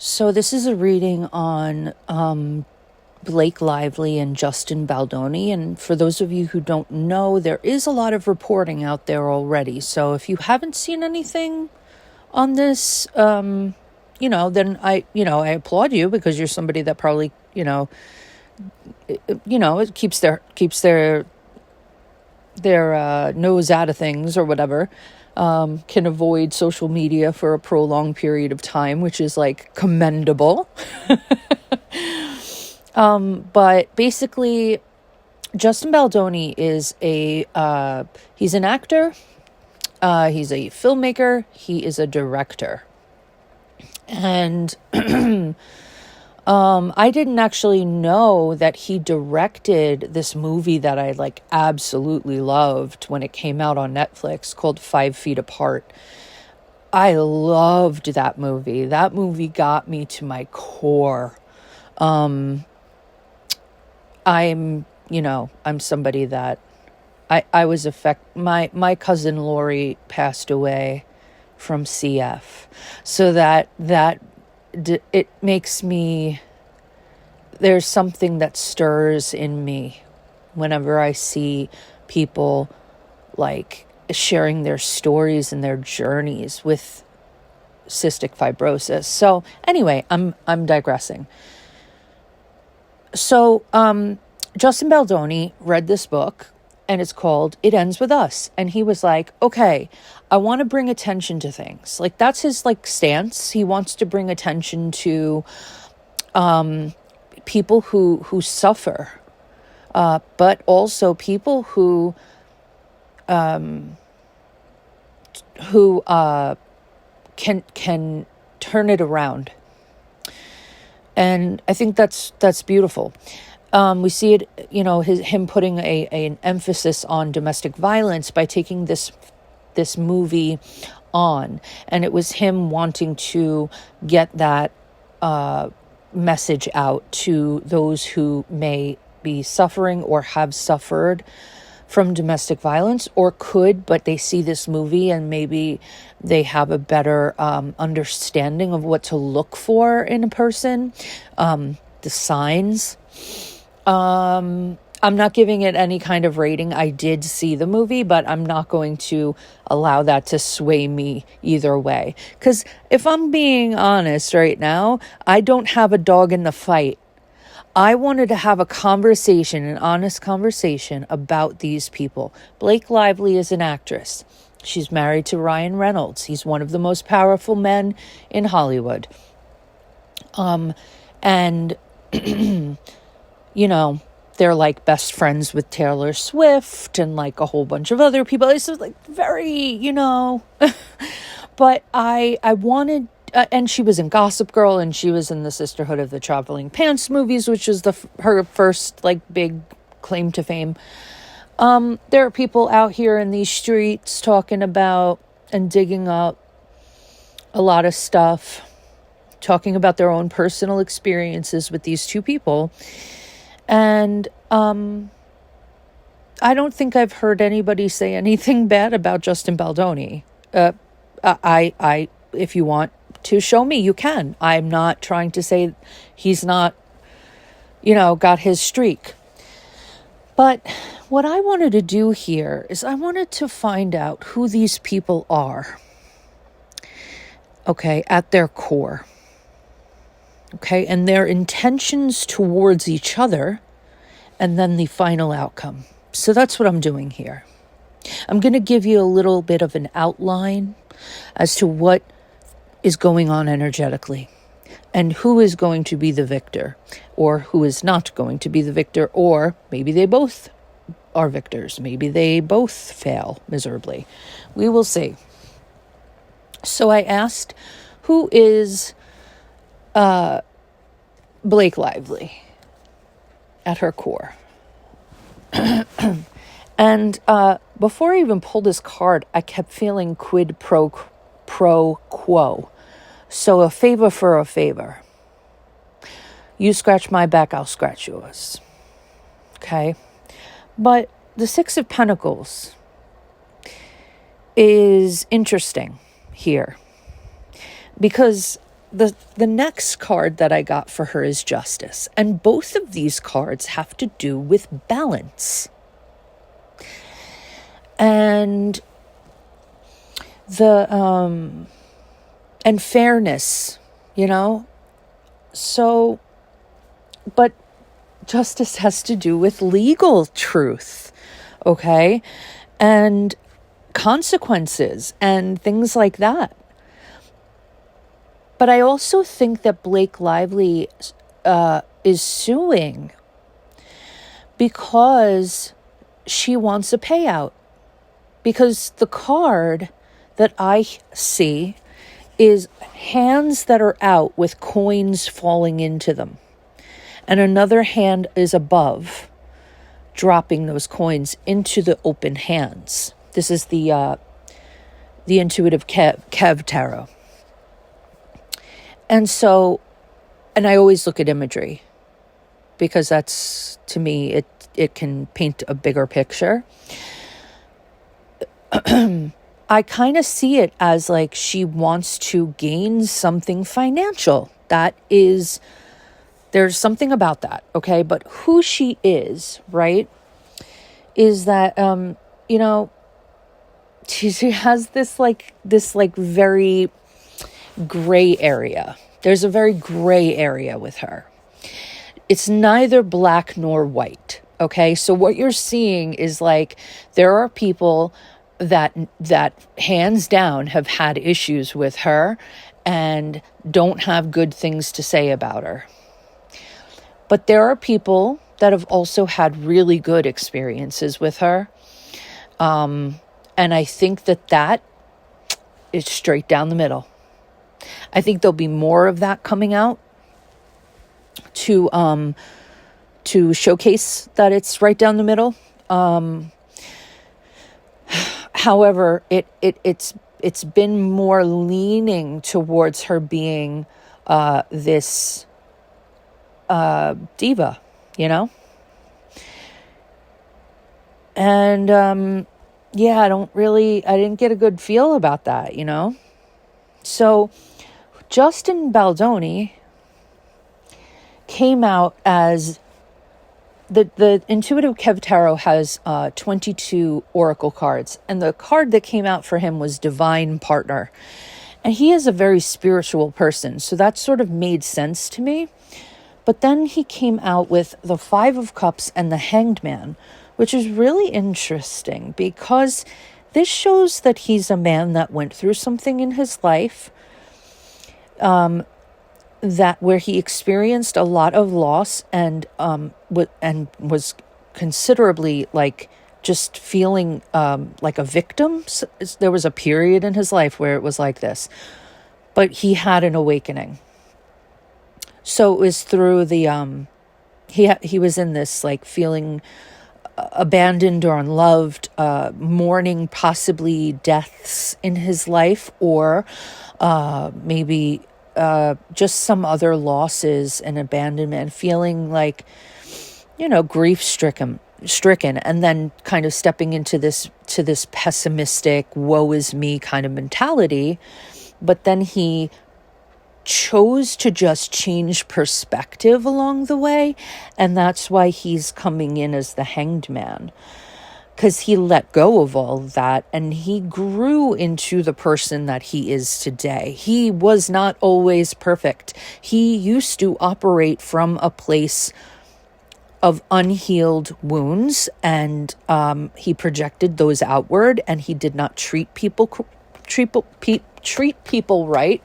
So this is a reading on Blake Lively and Justin Baldoni. And for those of you who don't know, there is a lot of reporting out there already. So if you haven't seen anything on this, then I applaud you, because you're somebody that probably, it keeps their nose out of things or whatever. Can avoid social media for a prolonged period of time, which is like commendable. But basically, Justin Baldoni is he's an actor, he's a filmmaker, he is a director. And I didn't actually know that he directed this movie that I absolutely loved when it came out on Netflix, called 5 Feet Apart. I loved that movie. That movie got me to my core. I'm somebody that I was my cousin Lori passed away from CF. So it makes me, there's something that stirs in me whenever I see people sharing their stories and their journeys with cystic fibrosis. So anyway, I'm digressing. So Justin Baldoni read this book, and it's called It Ends With Us. And he was like, okay, I want to bring attention to things. That's his stance. He wants to bring attention to people who suffer, but also people who can turn it around. And I think that's beautiful. We see it, him putting an emphasis on domestic violence by taking this movie on, and it was him wanting to get that message out to those who may be suffering or have suffered from domestic violence, or could, but they see this movie and maybe they have a better understanding of what to look for in a person, the signs. I'm not giving it any kind of rating. I did see the movie, but I'm not going to allow that to sway me either way. Because if I'm being honest right now, I don't have a dog in the fight. I wanted to have an honest conversation about these people. Blake Lively is an actress. She's married to Ryan Reynolds. He's one of the most powerful men in Hollywood. And they're best friends with Taylor Swift and a whole bunch of other people. It's very, but I wanted, and she was in Gossip Girl, and she was in the Sisterhood of the Traveling Pants movies, which is her first big claim to fame. There are people out here in these streets talking about and digging up a lot of stuff, talking about their own personal experiences with these two people. And I don't think I've heard anybody say anything bad about Justin Baldoni. I if you want to show me, you can. I'm not trying to say he's not, got his streak. But what I wanted to do here is I wanted to find out who these people are, okay, at their core. Okay, and their intentions towards each other, and then the final outcome. So that's what I'm doing here. I'm going to give you a little bit of an outline as to what is going on energetically, and who is going to be the victor, or who is not going to be the victor, or maybe they both are victors. Maybe they both fail miserably. We will see. So I asked, who is Blake Lively at her core? And before I even pulled this card, I kept feeling quid pro quo. So a favor for a favor. You scratch my back, I'll scratch yours. Okay? But the Six of Pentacles is interesting here, because the next card that I got for her is Justice. And both of these cards have to do with balance. And and fairness, So, but justice has to do with legal truth, okay? And consequences and things like that. But I also think that Blake Lively is suing because she wants a payout. Because the card that I see is hands that are out with coins falling into them. And another hand is above, dropping those coins into the open hands. This is the intuitive Kev tarot. And so, and I always look at imagery because that's, to me, it can paint a bigger picture. I kind of see it as like she wants to gain something financial. There's something about that, okay? But who she is, right, is that, she has this very gray area. There's a very gray area with her. It's neither black nor white, okay? So what you're seeing is like there are people that hands down have had issues with her and don't have good things to say about her. But there are people that have also had really good experiences with her. And I think that is straight down the middle. I think there'll be more of that coming out to showcase that it's right down the middle. However, it's been more leaning towards her being this diva, And I didn't get a good feel about that, So Justin Baldoni came out as the intuitive Kev Tarot has 22 oracle cards, and the card that came out for him was Divine Partner. And he is a very spiritual person, so that sort of made sense to me. But then he came out with the Five of Cups and the Hanged Man, which is really interesting because this shows that he's a man that went through something in his life, that where he experienced a lot of loss and was considerably just feeling like a victim. So there was a period in his life where it was like this, but he had an awakening. So it was through the he was in this feeling abandoned or unloved, mourning possibly deaths in his life, or maybe just some other losses and abandonment, feeling grief stricken, and then kind of stepping into this pessimistic woe is me kind of mentality. But then he chose to just change perspective along the way, and that's why he's coming in as the Hanged Man, because he let go of all of that and he grew into the person that he is today. He was not always perfect. He used to operate from a place of unhealed wounds, and he projected those outward, and he did not treat people right.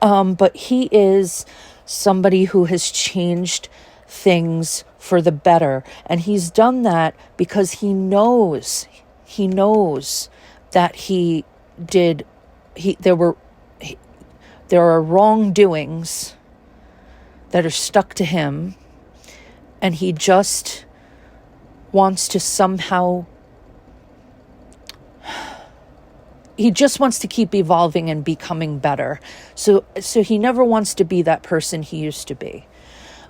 But he is somebody who has changed things for the better, and he's done that because he knows that there are wrongdoings that are stuck to him, and he just wants to keep evolving and becoming better. So he never wants to be that person he used to be.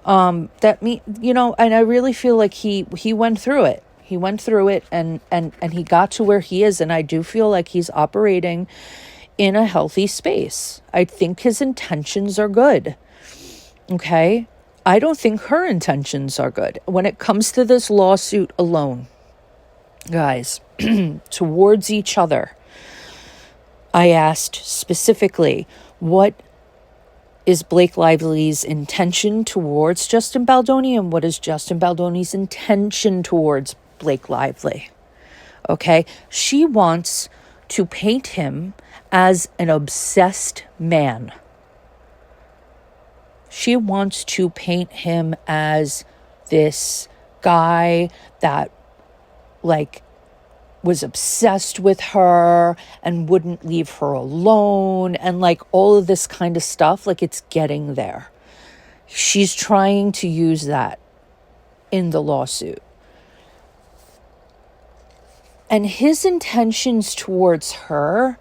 And I really feel like he went through it. And he got to where he is. And I do feel like he's operating in a healthy space. I think his intentions are good. Okay? I don't think her intentions are good. When it comes to this lawsuit alone, guys, towards each other, I asked specifically, what is Blake Lively's intention towards Justin Baldoni, and what is Justin Baldoni's intention towards Blake Lively? Okay? She wants to paint him as an obsessed man. She wants to paint him as this guy that, like, was obsessed with her and wouldn't leave her alone, and like all of this kind of stuff. Like, it's getting there. She's trying to use that in the lawsuit. And his intentions towards her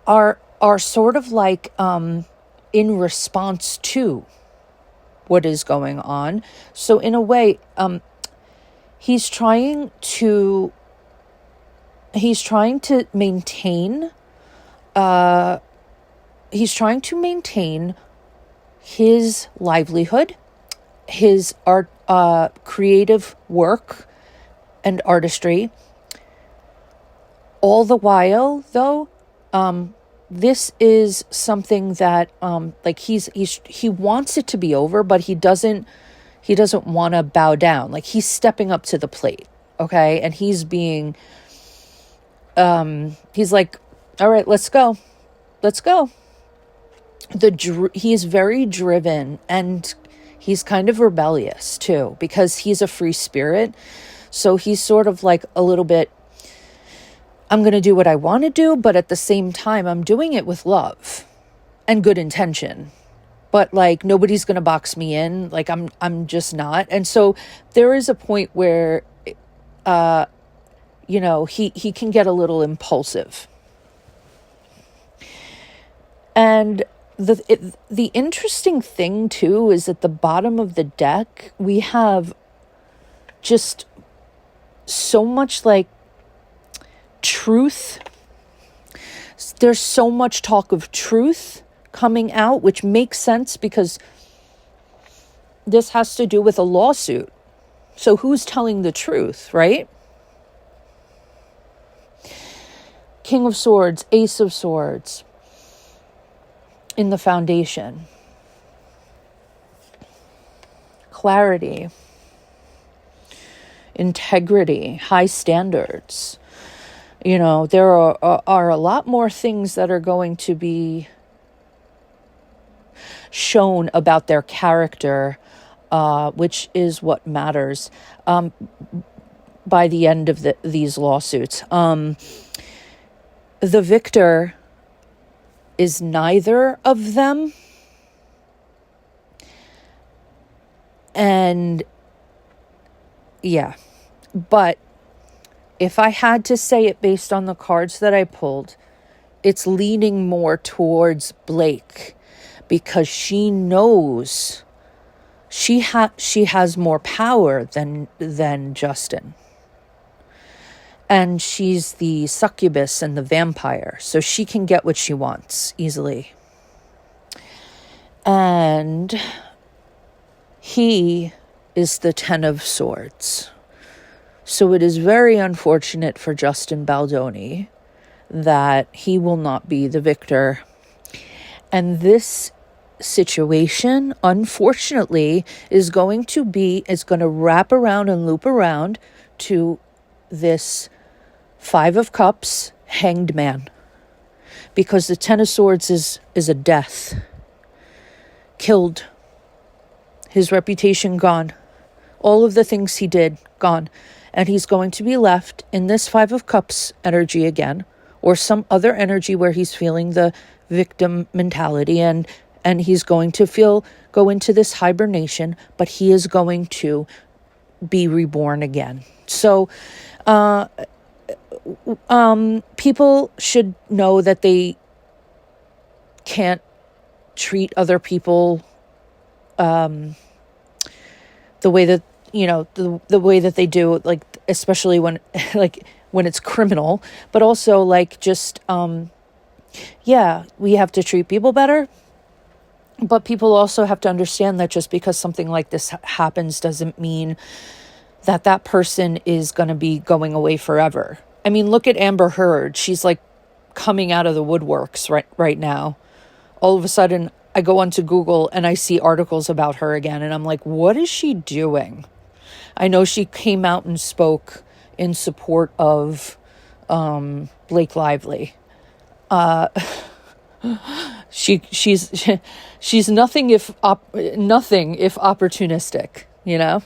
are sort of like in response to what is going on. So in a way, he's trying to maintain his livelihood, his art, creative work and artistry. All the while, though, this is something that like he wants it to be over, but he doesn't want to bow down. Like, he's stepping up to the plate, okay? And he's being he's like, all right, let's go. He's very driven, and he's kind of rebellious too, because he's a free spirit. So he's sort of like a little bit, I'm going to do what I want to do, but at the same time, I'm doing it with love and good intention. But like, nobody's going to box me in. Like, I'm just not. And so there is a point where, he can get a little impulsive. And the interesting thing too is at the bottom of the deck, we have just so much like truth. There's so much talk of truth coming out, which makes sense because this has to do with a lawsuit. So who's telling the truth, right? King of Swords, Ace of Swords in the foundation. Clarity, integrity, high standards. You know, there are a lot more things that are going to be shown about their character, which is what matters by the end of these lawsuits. The victor is neither of them. And yeah, but if I had to say it based on the cards that I pulled, it's leaning more towards Blake, because she knows she has more power than Justin. And she's the succubus and the vampire, so she can get what she wants easily. And he is the Ten of Swords. So it is very unfortunate for Justin Baldoni that he will not be the victor. And this situation, unfortunately, is going to wrap around and loop around to this Five of Cups, Hanged Man. Because the Ten of Swords is a death. Killed. His reputation gone. All of the things he did, gone. And he's going to be left in this Five of Cups energy again, or some other energy where he's feeling the victim mentality, and he's going to go into this hibernation, but he is going to be reborn again. So, people should know that they can't treat other people the way that, the way that they do, like, especially when it's criminal, but also like just Yeah, we have to treat people better, but people also have to understand that just because something like this happens doesn't mean that that person is going to be going away forever. I mean, look at Amber Heard. She's like coming out of the woodworks right now. All of a sudden, I go onto Google and I see articles about her again, and I'm like, what is she doing? I know she came out and spoke in support of Blake Lively. She's nothing if opportunistic, you know.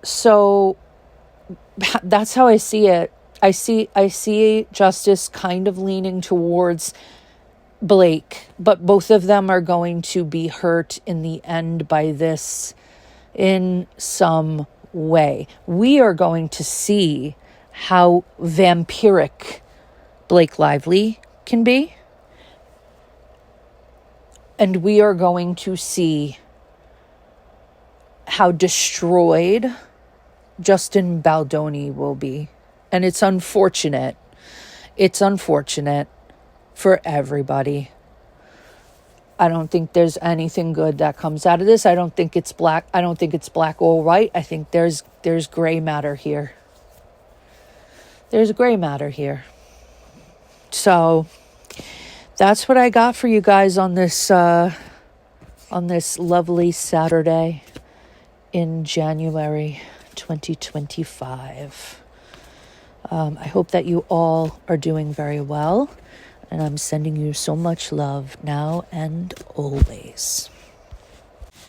So that's how I see it. I see justice kind of leaning towards Blake, but both of them are going to be hurt in the end by this in some way. We are going to see how vampiric Blake Lively can be. And we are going to see how destroyed Justin Baldoni will be. And it's unfortunate. It's unfortunate for everybody. I don't think there's anything good that comes out of this. I don't think it's black. I don't think it's black or white. I think there's gray matter here. There's gray matter here. So that's what I got for you guys on this lovely Saturday in January 2025. I hope that you all are doing very well, and I'm sending you so much love now and always.